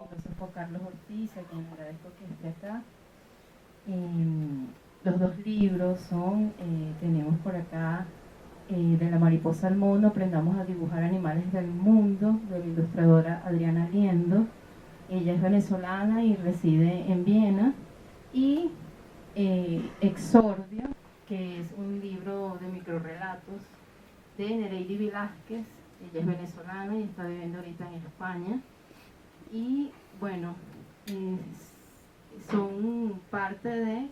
filósofo Carlos Ortiz, a quien agradezco que esté acá. Los dos libros son, tenemos por acá, de La mariposa al mono, aprendamos a dibujar animales del mundo, de la ilustradora Adriana Liendo. Ella es venezolana y reside en Viena. Y Exordio, que es un libro de microrrelatos de Nereidi Velázquez. Ella es venezolana y está viviendo ahorita en España. Y bueno, son parte de,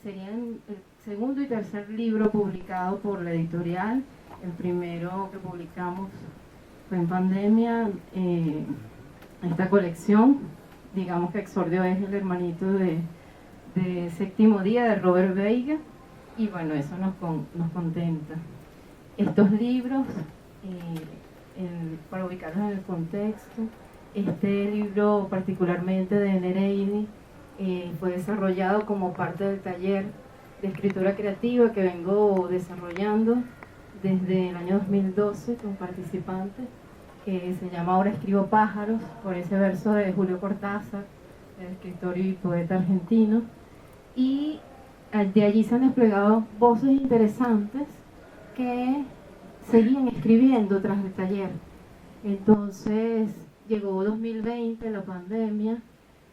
serían el segundo y tercer libro publicado por la editorial. El primero que publicamos fue en pandemia, esta colección. Digamos que Exordio es el hermanito de Séptimo Día, de Robert Veiga, y bueno, eso nos contenta. Estos libros, para ubicarlos en el contexto, este libro particularmente de Nereidi fue desarrollado como parte del taller de escritura creativa que vengo desarrollando desde el año 2012 con participantes, que se llama Ahora escribo pájaros, por ese verso de Julio Cortázar, el escritor y poeta argentino. Y de allí se han desplegado voces interesantes que seguían escribiendo tras el taller. Entonces llegó 2020, la pandemia,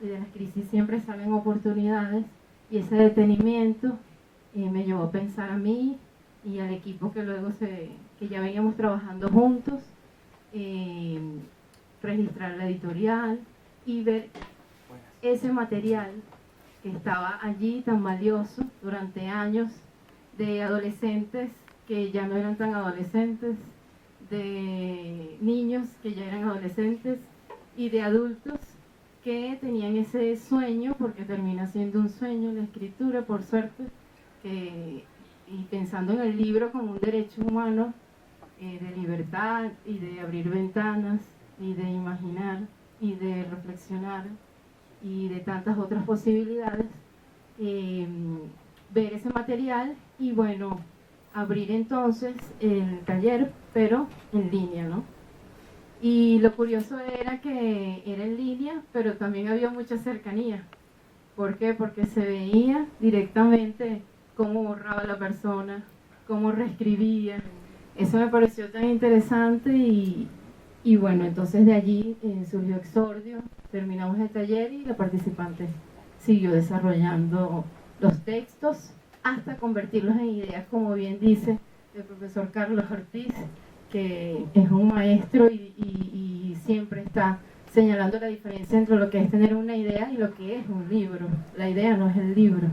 y de las crisis siempre salen oportunidades, y ese detenimiento me llevó a pensar a mí y al equipo que luego que ya veníamos trabajando juntos, registrar la editorial y ver ese material que estaba allí tan valioso durante años, de adolescentes que ya no eran tan adolescentes, de niños que ya eran adolescentes y de adultos que tenían ese sueño, porque termina siendo un sueño la escritura, por suerte, y pensando en el libro como un derecho humano de libertad y de abrir ventanas y de imaginar y de reflexionar y de tantas otras posibilidades, ver ese material y bueno, abrir entonces el taller, pero en línea, ¿no? Y lo curioso era que era en línea, pero también había mucha cercanía. ¿Por qué? Porque se veía directamente cómo borraba la persona, cómo reescribía. Eso me pareció tan interesante y bueno, entonces de allí surgió Exordio, terminamos el taller y la participante siguió desarrollando los textos hasta convertirlos en ideas, como bien dice el profesor Carlos Ortiz, que es un maestro y siempre está señalando la diferencia entre lo que es tener una idea y lo que es un libro. La idea no es el libro.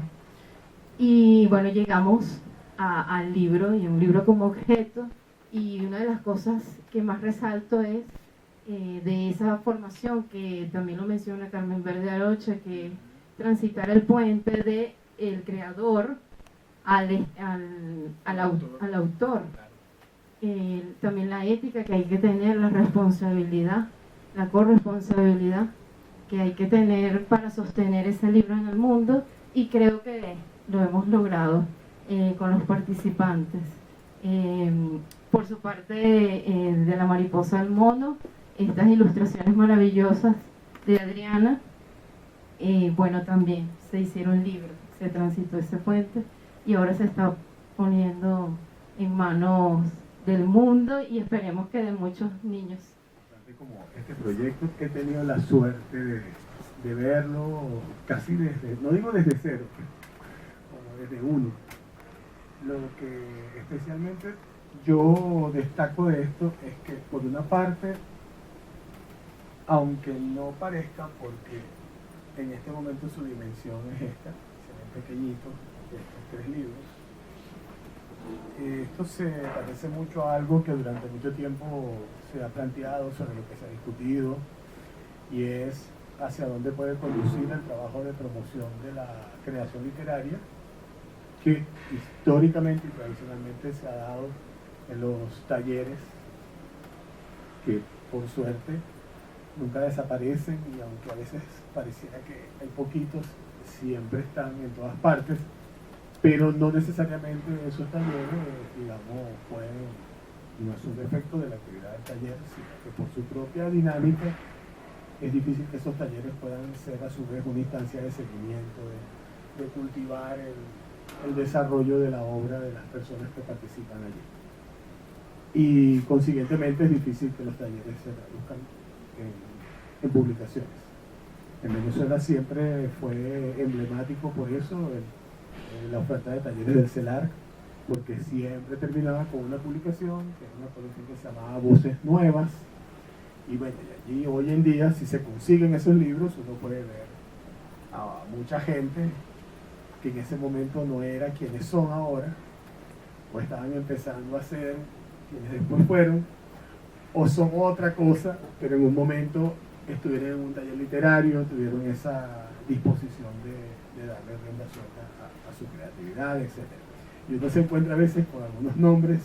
Y bueno, llegamos al libro, y un libro como objeto, y una de las cosas que más resalto es de esa formación que también lo menciona Carmen Verde Arocha, que transitar el puente de el creador al autor. También la ética que hay que tener, la responsabilidad, la corresponsabilidad que hay que tener para sostener ese libro en el mundo, y creo que lo hemos logrado con los participantes. Por su parte, de La mariposa al mono, estas ilustraciones maravillosas de Adriana, bueno, también se hicieron libros, se transitó ese puente y ahora se está poniendo en manos del mundo y esperemos que de muchos niños. Como este proyecto, que he tenido la suerte de verlo casi desde, no digo desde cero, como desde uno. Lo que especialmente yo destaco de esto es que, por una parte, aunque no parezca, porque en este momento su dimensión es esta, se ven pequeñitos estos 3 libros, esto se parece mucho a algo que durante mucho tiempo se ha planteado, sobre lo que se ha discutido, y es hacia dónde puede conducir el trabajo de promoción de la creación literaria, que históricamente y tradicionalmente se ha dado en los talleres, que por suerte nunca desaparecen, y aunque a veces pareciera que hay poquitos, siempre están en todas partes, pero no necesariamente esos talleres, digamos, no es un defecto de la actividad del taller, sino que por su propia dinámica es difícil que esos talleres puedan ser a su vez una instancia de seguimiento, de cultivar el desarrollo de la obra de las personas que participan allí. Y consiguientemente es difícil que los talleres se traduzcan en publicaciones. En Venezuela siempre fue emblemático por eso la oferta de talleres del CELARC, porque siempre terminaba con una publicación, que era una colección que se llamaba Voces Nuevas. Y bueno, y allí hoy en día, si se consiguen esos libros, uno puede ver a mucha gente que en ese momento no era quienes son ahora, o estaban empezando a ser quienes después fueron, o son otra cosa, pero en un momento estuvieron en un taller literario, tuvieron esa disposición de darle rienda suelta a su creatividad, etc. Y uno se encuentra a veces con algunos nombres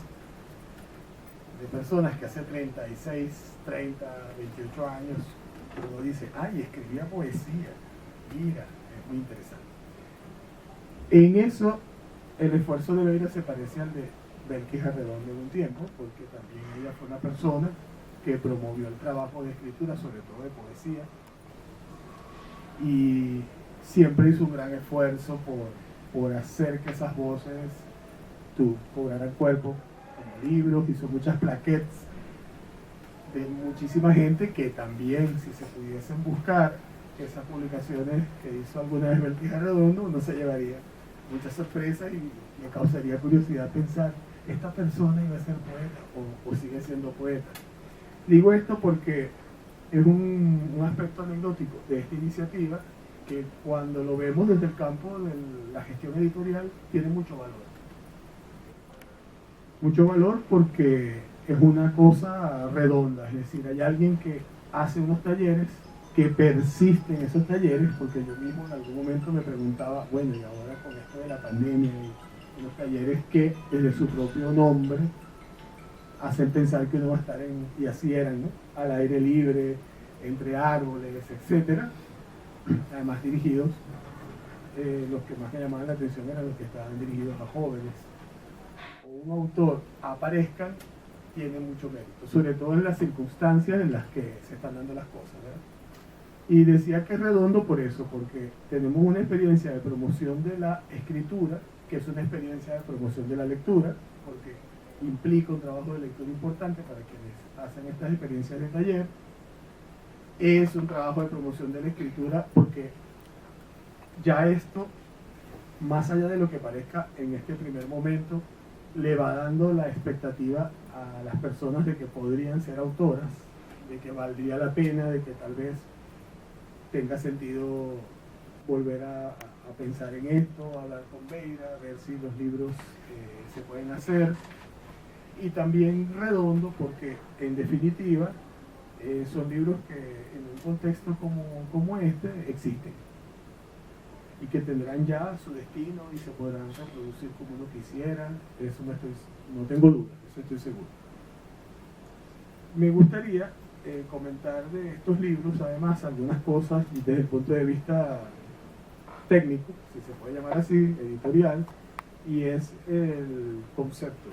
de personas que hace 36, 30, 28 años, uno dice, ay, escribía poesía, mira, es muy interesante. En eso, el esfuerzo de Beira se parece al de Belkis Arredondo en un tiempo, porque también ella fue una persona que promovió el trabajo de escritura, sobre todo de poesía, y siempre hizo un gran esfuerzo por hacer que esas voces cobraran cuerpo como libros, hizo muchas plaquettes de muchísima gente que también, si se pudiesen buscar esas publicaciones que hizo alguna vez Belkis Arredondo, uno se llevaría muchas sorpresas y me causaría curiosidad pensar, ¿esta persona iba a ser poeta o sigue siendo poeta? Digo esto porque es un aspecto anecdótico de esta iniciativa que cuando lo vemos desde el campo de la gestión editorial tiene mucho valor. Mucho valor porque es una cosa redonda, es decir, hay alguien que hace unos talleres, que persiste en esos talleres, porque yo mismo en algún momento me preguntaba, bueno, y ahora con esto de la pandemia y los talleres que desde su propio nombre hacen pensar que uno va a estar y así eran, ¿no? Al aire libre, entre árboles, etcétera, además dirigidos, los que más me llamaban la atención eran los que estaban dirigidos a jóvenes. O un autor aparezca tiene mucho mérito, sobre todo en las circunstancias en las que se están dando las cosas, ¿verdad? Y decía que es redondo por eso, porque tenemos una experiencia de promoción de la escritura, que es una experiencia de promoción de la lectura, porque implica un trabajo de lectura importante para quienes hacen estas experiencias de taller. Es un trabajo de promoción de la escritura porque ya esto, más allá de lo que parezca en este primer momento, le va dando la expectativa a las personas de que podrían ser autoras, de que valdría la pena, de que tal vez tenga sentido volver a pensar en esto, hablar con Beira, ver si los libros se pueden hacer. Y también redondo porque, en definitiva, son libros que en un contexto como este existen y que tendrán ya su destino y se podrán reproducir como uno quisiera. Eso no tengo duda, eso estoy seguro. Me gustaría comentar de estos libros, además, algunas cosas desde el punto de vista técnico, si se puede llamar así, editorial, y es el concepto,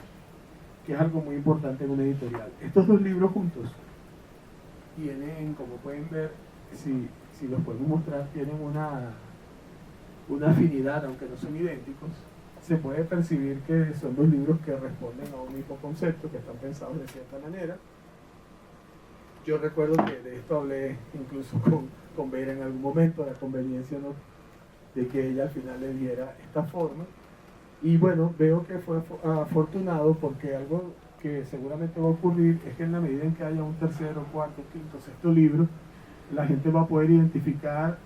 que es algo muy importante en una editorial. Estos dos libros juntos tienen, como pueden ver, si los podemos mostrar, tienen una afinidad, aunque no son idénticos. Se puede percibir que son dos libros que responden a un mismo concepto, que están pensados de cierta manera. Yo recuerdo que de esto hablé incluso con Beira en algún momento, la conveniencia, ¿no?, de que ella al final le diera esta forma. Y bueno, veo que fue afortunado porque algo que seguramente va a ocurrir es que en la medida en que haya un tercero, cuarto, quinto, sexto libro, la gente va a poder identificar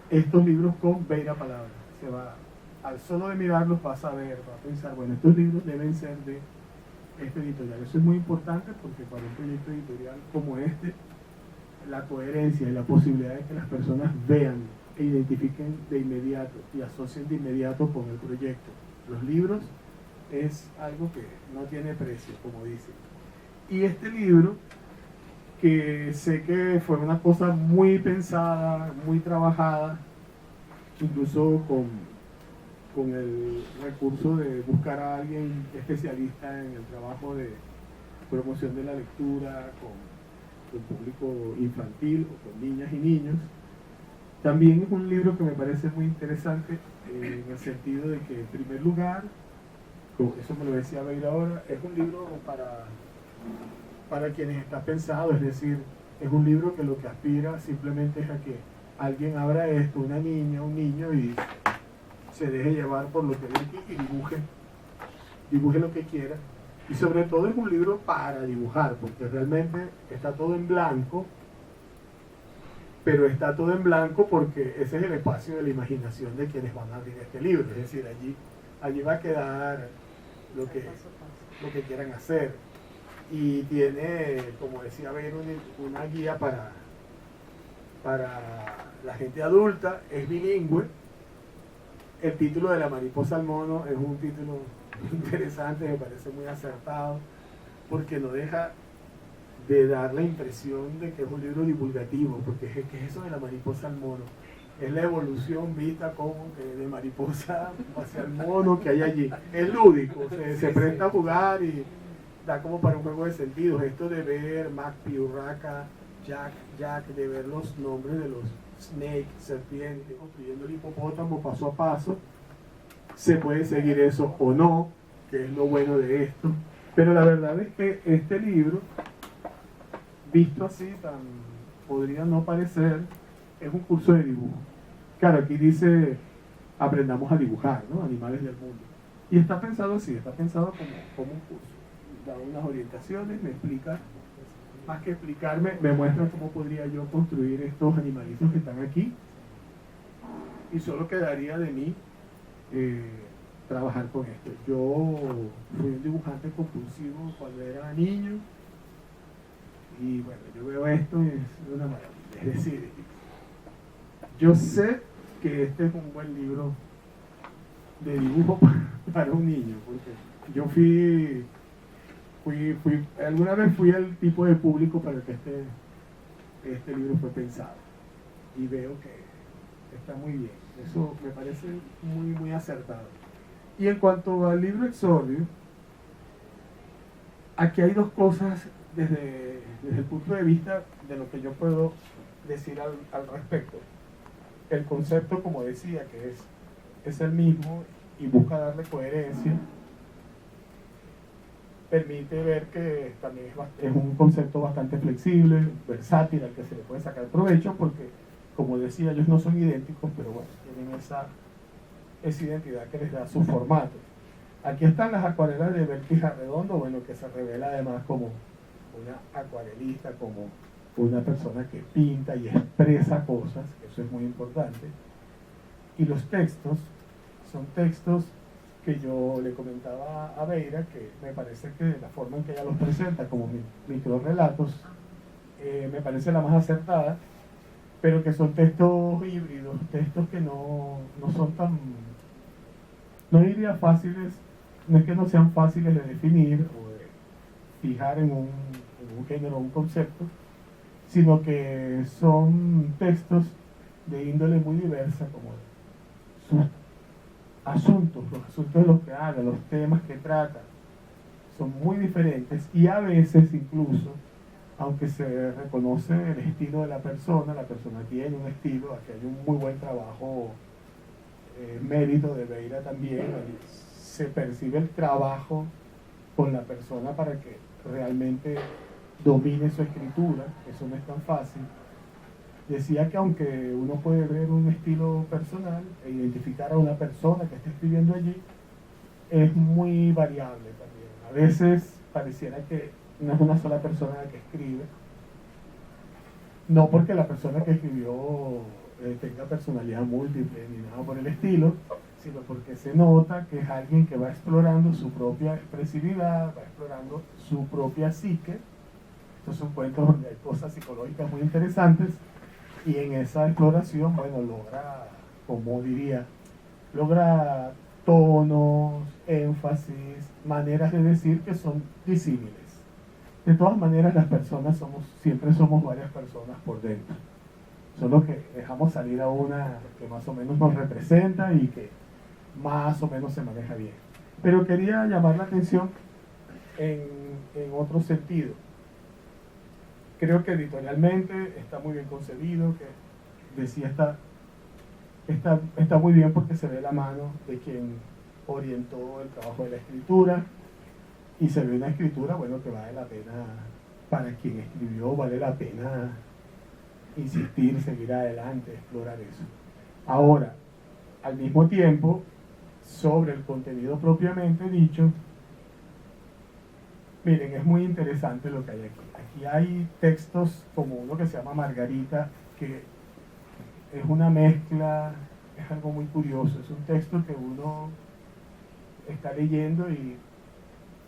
estos libros con Beira Palabra. Al solo de mirarlos vas a ver, va a pensar, bueno, estos libros deben ser de este editorial. Eso es muy importante porque para un proyecto editorial como este, la coherencia y la posibilidad de que las personas vean e identifiquen de inmediato y asocien de inmediato con el proyecto los libros es algo que no tiene precio, como dicen. Y este libro, que sé que fue una cosa muy pensada, muy trabajada, incluso con el recurso de buscar a alguien especialista en el trabajo de promoción de la lectura, con con público infantil o con niñas y niños. También es un libro que me parece muy interesante en el sentido de que, en primer lugar, eso me lo decía Beira ahora, es un libro para quienes está pensado, es decir, es un libro que lo que aspira simplemente es a que alguien abra esto, una niña, un niño, y se deje llevar por lo que ve aquí y dibuje lo que quiera. Y sobre todo es un libro para dibujar, porque realmente está todo en blanco, pero está todo en blanco porque ese es el espacio de la imaginación de quienes van a abrir este libro. Es decir, allí va a quedar lo que quieran hacer. Y tiene, como decía Ben, una guía para la gente adulta, es bilingüe. El título de La mariposa al mono es un título interesante, me parece muy acertado, porque no deja de dar la impresión de que es un libro divulgativo, porque ¿qué es eso de la mariposa al mono? Es la evolución vista como que de mariposa hacia el mono que hay allí. Es lúdico, se presta a jugar y da como para un juego de sentidos. Esto de ver Magpie, Urraca, Jack, de ver los nombres de los snake, serpiente, construyendo el hipopótamo paso a paso. Se puede seguir eso o no, que es lo bueno de esto. Pero la verdad es que este libro, visto así, podría no parecer, es un curso de dibujo. Claro, aquí dice, aprendamos a dibujar, ¿no? Animales del mundo. Y está pensado así, está pensado como un curso. Da unas orientaciones, me explica, más que explicarme, me muestra cómo podría yo construir estos animalitos que están aquí. Y solo quedaría de mí trabajar con esto. Yo fui un dibujante compulsivo cuando era niño. Y bueno, yo veo esto y es una maravilla. Es decir, yo sé que este es un buen libro de dibujo para un niño, porque yo alguna vez fui el tipo de público para el que este libro fue pensado. Y veo que está muy bien. Eso me parece muy, muy acertado. Y en cuanto al libro Exordio, aquí hay dos cosas desde el punto de vista de lo que yo puedo decir al respecto. El concepto, como decía, que es el mismo y busca darle coherencia, permite ver que también es un concepto bastante flexible, versátil, al que se le puede sacar provecho, porque, como decía, ellos no son idénticos, pero bueno, tienen esa identidad que les da su formato. Aquí están las acuarelas de Belkis Arredondo, bueno, que se revela además como una acuarelista, como una persona que pinta y expresa cosas, eso es muy importante. Y los textos son textos que yo le comentaba a Beira, que me parece que la forma en que ella los presenta como microrelatos me parece la más acertada, pero que son textos híbridos, textos que no son tan, no diría fáciles, no es que no sean fáciles de definir o de fijar en un género o un concepto, sino que son textos de índole muy diversa, como sus asuntos, los asuntos de los que habla, los temas que trata, son muy diferentes y a veces incluso, aunque se reconoce el estilo de la persona tiene un estilo, aquí hay un muy buen trabajo, mérito de Beira también, se percibe el trabajo con la persona para que realmente domine su escritura, eso no es tan fácil. Decía que aunque uno puede ver un estilo personal e identificar a una persona que está escribiendo allí, es muy variable también. A veces pareciera que no es una sola persona la que escribe, no porque la persona que escribió tenga personalidad múltiple ni nada por el estilo, sino porque se nota que es alguien que va explorando su propia expresividad, va explorando su propia psique. Estos son cuentos donde hay cosas psicológicas muy interesantes y en esa exploración, bueno, logra tonos, énfasis, maneras de decir que son disímiles. De todas maneras, las personas siempre somos varias personas por dentro. Solo que dejamos salir a una que más o menos nos representa y que más o menos se maneja bien. Pero quería llamar la atención en otro sentido. creo que editorialmente está muy bien concebido, que decía está muy bien porque se ve la mano de quien orientó el trabajo de la escritura, y se ve una escritura, bueno, que vale la pena, para quien escribió, vale la pena insistir, seguir adelante, explorar eso. Ahora, al mismo tiempo, sobre el contenido propiamente dicho, miren, es muy interesante lo que hay aquí. Aquí hay textos como uno que se llama Margarita, que es una mezcla, es algo muy curioso, es un texto que uno está leyendo y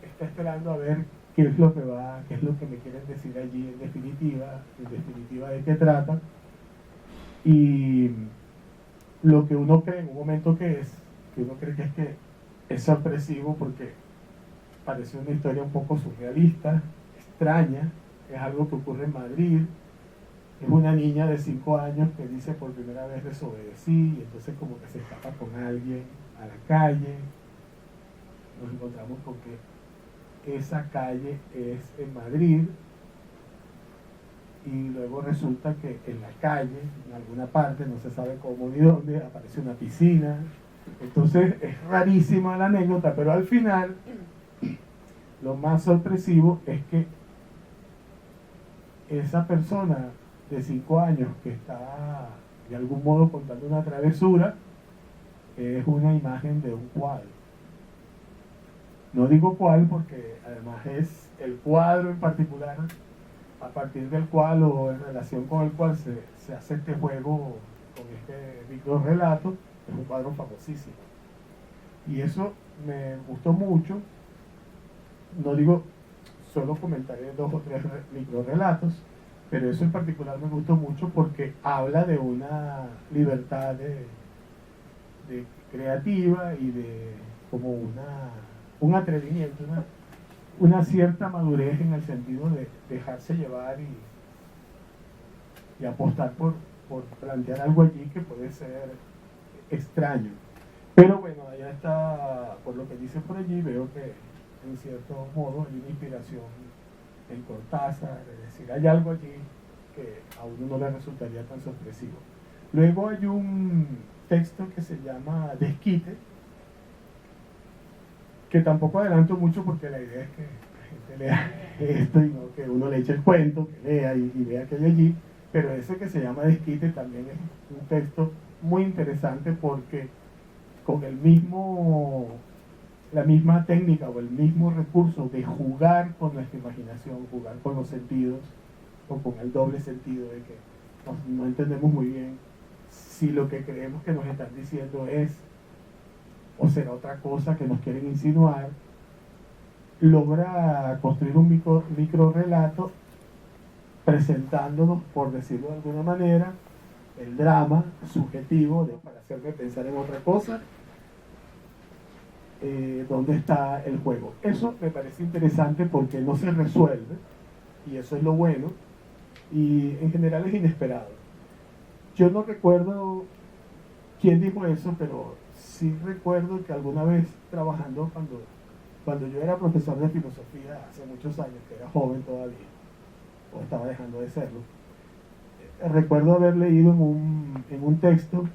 está esperando a ver qué es lo que me quieren decir allí en definitiva de qué trata, y lo que uno cree en un momento que uno cree que es sorpresivo porque parece una historia un poco surrealista, extraña, es algo que ocurre en Madrid, es una niña de 5 años que dice por primera vez desobedecí, y entonces como que se escapa con alguien a la calle, nos encontramos con que esa calle es en Madrid, y luego resulta que en la calle, en alguna parte, no se sabe cómo ni dónde, aparece una piscina. Entonces es rarísima la anécdota, pero al final lo más sorpresivo es que esa persona de 5 años que está de algún modo contando una travesura es una imagen de un cuadro. No digo cuál porque además es el cuadro en particular a partir del cual o en relación con el cual se hace este juego con este micro relato, es un cuadro famosísimo. Y eso me gustó mucho. No digo, solo comentaré 2 o 3 micro relatos, pero eso en particular me gustó mucho porque habla de una libertad de creativa y de como un atrevimiento, una cierta madurez en el sentido de dejarse llevar y apostar por plantear algo allí que puede ser extraño. Pero bueno, allá está, por lo que dice por allí, veo que en cierto modo hay una inspiración en Cortázar, es decir, hay algo allí que a uno no le resultaría tan sorpresivo. Luego hay un texto que se llama Desquite, que tampoco adelanto mucho porque la idea es que la gente lea esto y no que uno le eche el cuento, que lea y vea que hay allí, pero ese que se llama Desquite también es un texto muy interesante porque con la misma técnica o el mismo recurso de jugar con nuestra imaginación, jugar con los sentidos o con el doble sentido de que no entendemos muy bien si lo que creemos que nos están diciendo es o será otra cosa que nos quieren insinuar, logra construir un micro relato presentándonos, por decirlo de alguna manera, el drama subjetivo para hacerme pensar en otra cosa, dónde está el juego. Eso me parece interesante porque no se resuelve, y eso es lo bueno, y en general es inesperado. Yo no recuerdo quién dijo eso, pero sí recuerdo que alguna vez trabajando, cuando yo era profesor de filosofía hace muchos años, que era joven todavía, o estaba dejando de serlo, recuerdo haber leído en un texto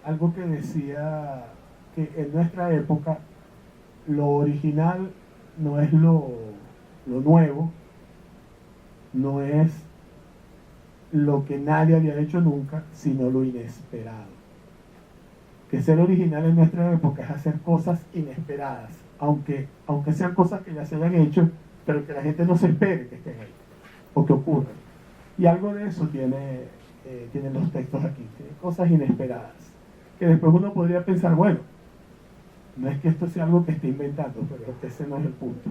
algo que decía que en nuestra época lo original no es lo nuevo, no es lo que nadie había hecho nunca, sino lo inesperado. Que ser original en nuestra época es hacer cosas inesperadas, aunque sean cosas que ya se hayan hecho, pero que la gente no se espere que estén ahí, o que ocurran. Y algo de eso tienen los textos aquí, tienen cosas inesperadas, que después uno podría pensar, bueno, no es que esto sea algo que esté inventando, pero ese no es el punto.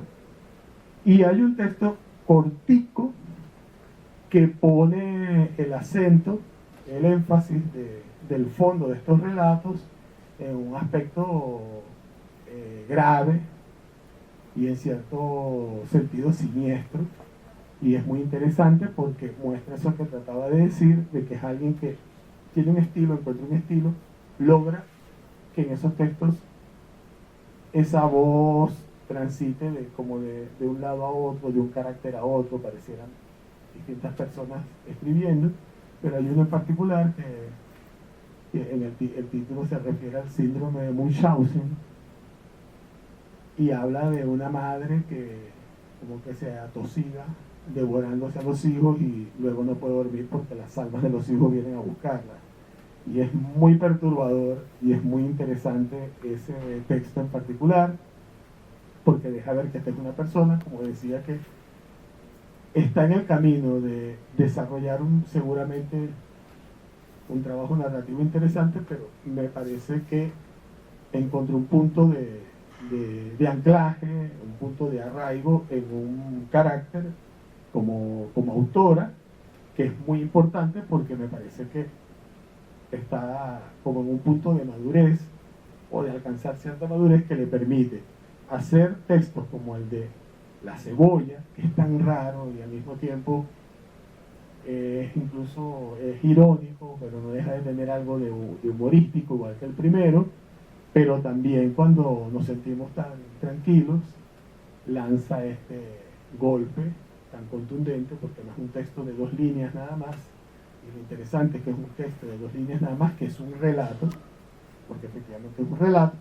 Y hay un texto cortico que pone el acento, el énfasis del fondo de estos relatos en un aspecto grave y en cierto sentido siniestro, y es muy interesante porque muestra eso que trataba de decir, de que es alguien que tiene un estilo, encuentra un estilo, logra que en esos textos esa voz transite como de un lado a otro, de un carácter a otro, parecieran distintas personas escribiendo, pero hay uno en particular que en el título se refiere al síndrome de Munchausen y habla de una madre que como que se atosiga devorándose a los hijos y luego no puede dormir porque las almas de los hijos vienen a buscarla. Y es muy perturbador y es muy interesante ese texto en particular, porque deja ver que esta es una persona, como decía, que está en el camino de desarrollar seguramente un trabajo narrativo interesante, pero me parece que encontró un punto de anclaje, un punto de arraigo en un carácter como autora, que es muy importante porque me parece que está como en un punto de madurez o de alcanzar cierta madurez que le permite hacer textos como el de La cebolla, que es tan raro y al mismo tiempo incluso es irónico, pero no deja de tener algo de humorístico igual que el primero, pero también cuando nos sentimos tan tranquilos lanza este golpe tan contundente, porque no es un texto de 2 líneas nada más, y lo interesante es que es un texto de 2 líneas nada más, que es un relato, porque efectivamente es un relato,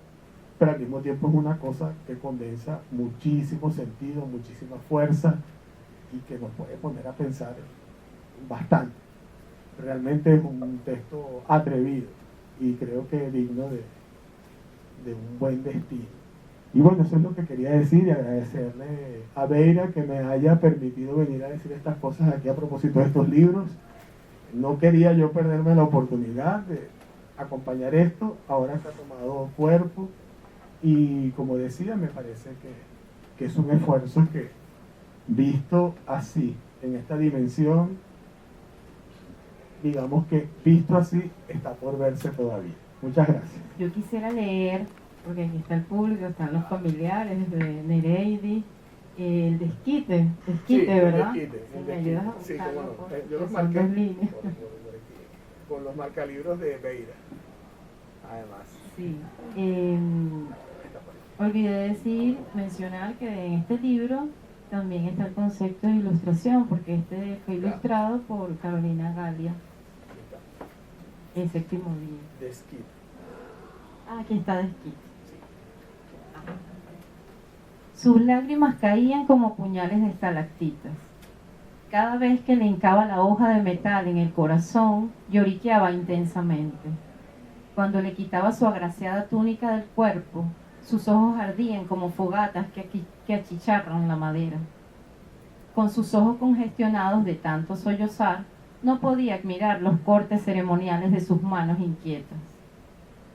pero al mismo tiempo es una cosa que condensa muchísimo sentido, muchísima fuerza, y que nos puede poner a pensar bastante. Realmente es un texto atrevido, y creo que digno de un buen destino. Y bueno, eso es lo que quería decir, y agradecerle a Beira que me haya permitido venir a decir estas cosas aquí a propósito de estos libros. No quería yo perderme la oportunidad de acompañar esto, ahora que ha tomado cuerpo, y como decía, me parece que es un esfuerzo que, visto así, en esta dimensión, digamos que visto así, está por verse todavía. Muchas gracias. Yo quisiera leer, porque aquí está el público, están los familiares de Nereidi, el desquite, Sí, ¿verdad? Desquite, sí, me ayudas a sí, buscarlo, cómo no. porque Yo los son marqué 2 líneas. por aquí, con los marcalibros de Beira, además. Sí. Olvidé mencionar que en este libro también está el concepto de ilustración, porque este fue ilustrado por Carolina Galia, el 7º día. Desquite. Aquí está Desquite. Sus lágrimas caían como puñales de estalactitas. Cada vez que le hincaba la hoja de metal en el corazón, lloriqueaba intensamente. Cuando le quitaba su agraciada túnica del cuerpo, sus ojos ardían como fogatas que achicharran la madera. Con sus ojos congestionados de tanto sollozar, no podía admirar los cortes ceremoniales de sus manos inquietas.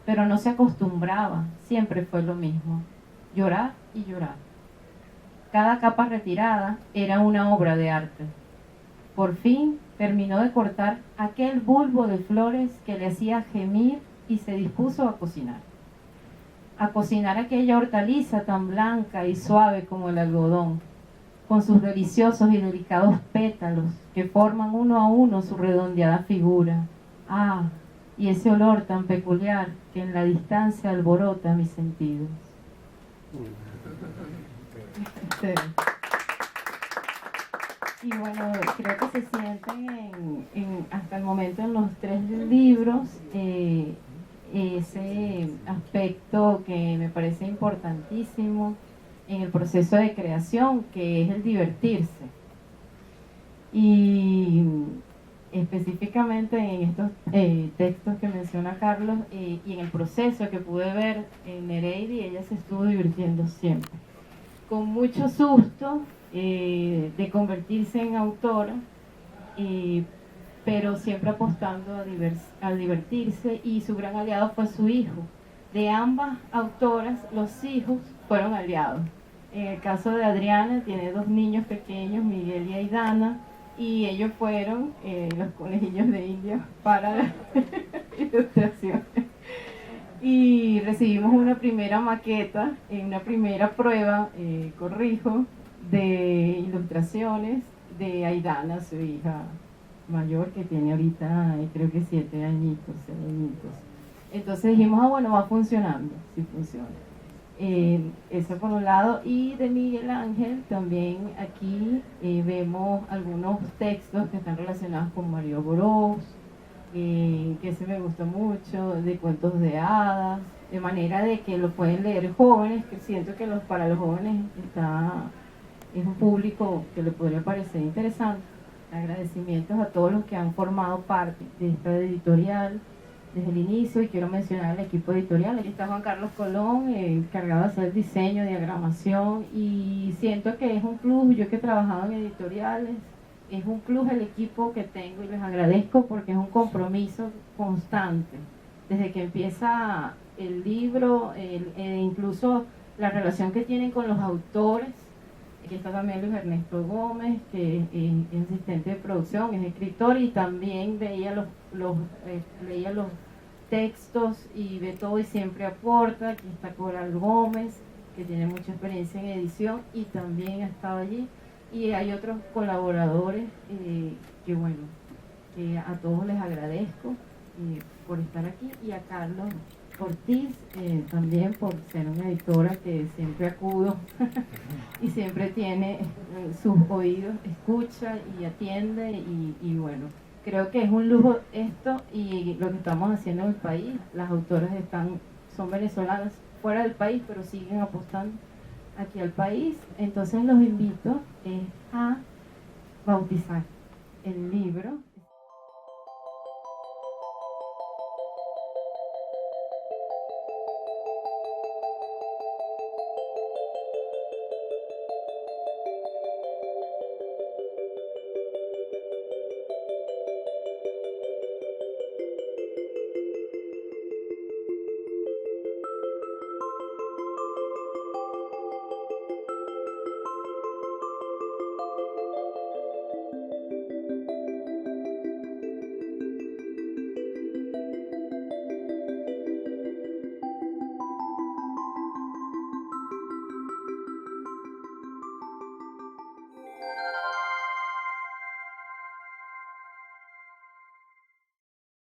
Pero no se acostumbraba, siempre fue lo mismo, llorar y llorar. Cada capa retirada era una obra de arte. Por fin terminó de cortar aquel bulbo de flores que le hacía gemir y se dispuso a cocinar aquella hortaliza tan blanca y suave como el algodón, con sus deliciosos y delicados pétalos que forman uno a uno su redondeada figura. Ah, y ese olor tan peculiar que en la distancia alborota mis sentidos. Y bueno, creo que se sienten hasta el momento en los 3 libros ese aspecto que me parece importantísimo en el proceso de creación, que es el divertirse. Y específicamente en estos textos que menciona Carlos y en el proceso que pude ver en Nereidi, ella se estuvo divirtiendo siempre, con mucho susto de convertirse en autora, pero siempre apostando a divertirse, y su gran aliado fue su hijo. De ambas autoras, los hijos fueron aliados. En el caso de Adriana, tiene 2 niños pequeños, Miguel y Aidana, y ellos fueron los conejillos de India para la ilustración. Y recibimos una primera maqueta, una primera prueba, corrijo, de ilustraciones de Aidana, su hija mayor, que tiene ahorita creo que 7 añitos, 6 añitos. Entonces dijimos, bueno, va funcionando, sí funciona. Eso por un lado. Y de Miguel Ángel también aquí vemos algunos textos que están relacionados con Mario Bros, que ese me gusta mucho, de cuentos de hadas, de manera de que lo pueden leer jóvenes, que siento que para los jóvenes es un público que le podría parecer interesante. Agradecimientos a todos los que han formado parte de esta editorial desde el inicio, y quiero mencionar el equipo editorial. Aquí está Juan Carlos Colón, encargado de hacer diseño, diagramación, y siento que es un plus, yo que he trabajado en editoriales, es un plus el equipo que tengo, y les agradezco porque es un compromiso constante. Desde que empieza el libro, incluso la relación que tienen con los autores. Aquí está también Luis Ernesto Gómez, que es asistente de producción, es escritor, y también leía los textos y ve todo y siempre aporta. Aquí está Coral Gómez, que tiene mucha experiencia en edición y también ha estado allí. Y hay otros colaboradores que bueno, que a todos les agradezco por estar aquí, y a Carlos Ortiz también por ser una editora que siempre acudo y siempre tiene sus oídos, escucha y atiende, y bueno, creo que es un lujo esto y lo que estamos haciendo en el país. Las autoras son venezolanas fuera del país, pero siguen apostando aquí al país. Entonces los invito a bautizar el libro